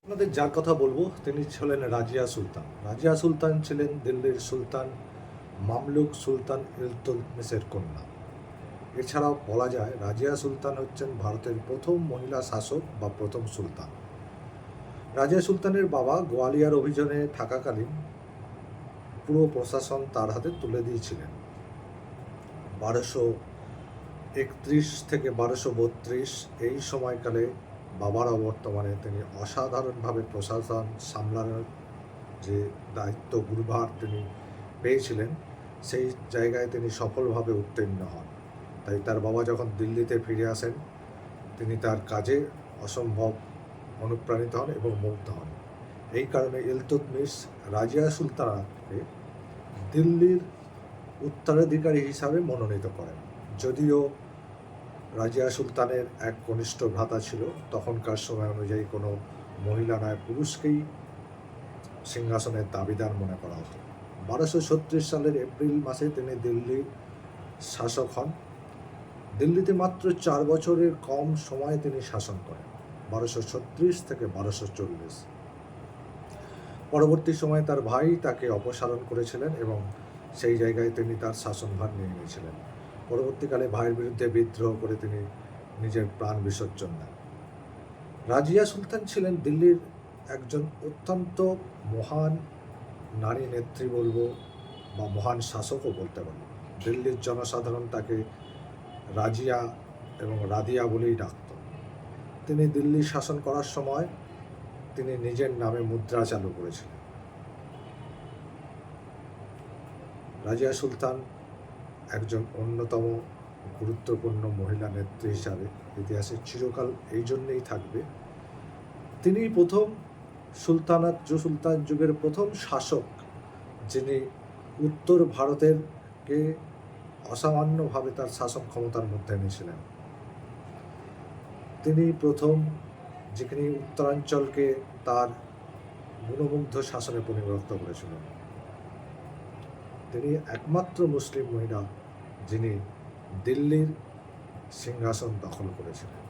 আপনাদের যার কথা বলবো তিনি ছিলেন রাজিয়া সুলতান। রাজিয়া সুলতান ছিলেন দিল্লির সুলতান মামলুক সুলতান ইলতুৎমিশের কন্যা। এছাড়াও বলা যায় রাজিয়া সুলতান হচ্ছেন ভারতের প্রথম মহিলা শাসক বা প্রথম সুলতান। রাজিয়া সুলতানের বাবা গোয়ালিয়র অভিযানে থাকাকালীন পুরো প্রশাসন তার হাতে তুলে দিয়েছিলেন। 1231 থেকে 1232 এই সময়কালে বাবার অবর্তমানে তিনি অসাধারণভাবে প্রশাসন সামলানোর যে দায়িত্ব গুরুভার তিনি পেয়েছিলেন, সেই জায়গায় তিনি সফলভাবে উত্তীর্ণ হন। তাই তার বাবা যখন দিল্লিতে ফিরে আসেন, তিনি তার কাজে অসম্ভব অনুপ্রাণিত হন এবং মুগ্ধ হন। এই কারণে ইলতুৎমিশ রাজিয়া সুলতানাকে দিল্লির উত্তরাধিকারী হিসাবে মনোনীত করেন। যদিও রাজিয়া সুলতানের এক কনিষ্ঠ ভ্রাতা ছিল, তখনকার সময় অনুযায়ী কোনো মহিলা নয় পুরুষকেই সিংহাসনের দাবিদার মনে করা হতো। 1236 সালের এপ্রিল মাসে তিনি দিল্লির শাসক হন। দিল্লিতে মাত্র 4 বছরের কম সময়ে তিনি শাসন করেন, 1236 থেকে 1240। পরবর্তী সময়ে তার ভাই তাকে অপসারণ করেছিলেন এবং সেই জায়গায় তিনি তার শাসনভার নিয়ে নিয়েছিলেন। পরবর্তীকালে ভাইয়ের বিরুদ্ধে বিদ্রোহ করে তিনি নিজের প্রাণ বিসর্জন দেন। রাজিয়া সুলতান ছিলেন দিল্লির একজন অত্যন্ত মহান নারী নেত্রী বলবো, বা মহান শাসকও বলতে পারি। দিল্লির জনসাধারণ তাকে রাজিয়া এবং রাদিয়া বলেই ডাকত। তিনি দিল্লি শাসন করার সময় তিনি নিজের নামে মুদ্রা চালু করেছিলেন। রাজিয়া সুলতান একজন অন্যতম গুরুত্বপূর্ণ মহিলা নেত্রী হিসাবে ইতিহাসে চিরকাল এই জন্যেই থাকবে। তিনি প্রথম সুলতান যুগের প্রথম শাসক, যিনি উত্তর ভারতেরকে অসামান্যভাবে তার শাসন ক্ষমতার মধ্যে এনেছিলেন। তিনি প্রথম যিনি উত্তরাঞ্চলকে তার গুণমুগ্ধ শাসনে পরিণত করেছিলেন। তিনি একমাত্র মুসলিম মহিলা যিনি দিল্লির সিংহাসন দখল করেছিলেন।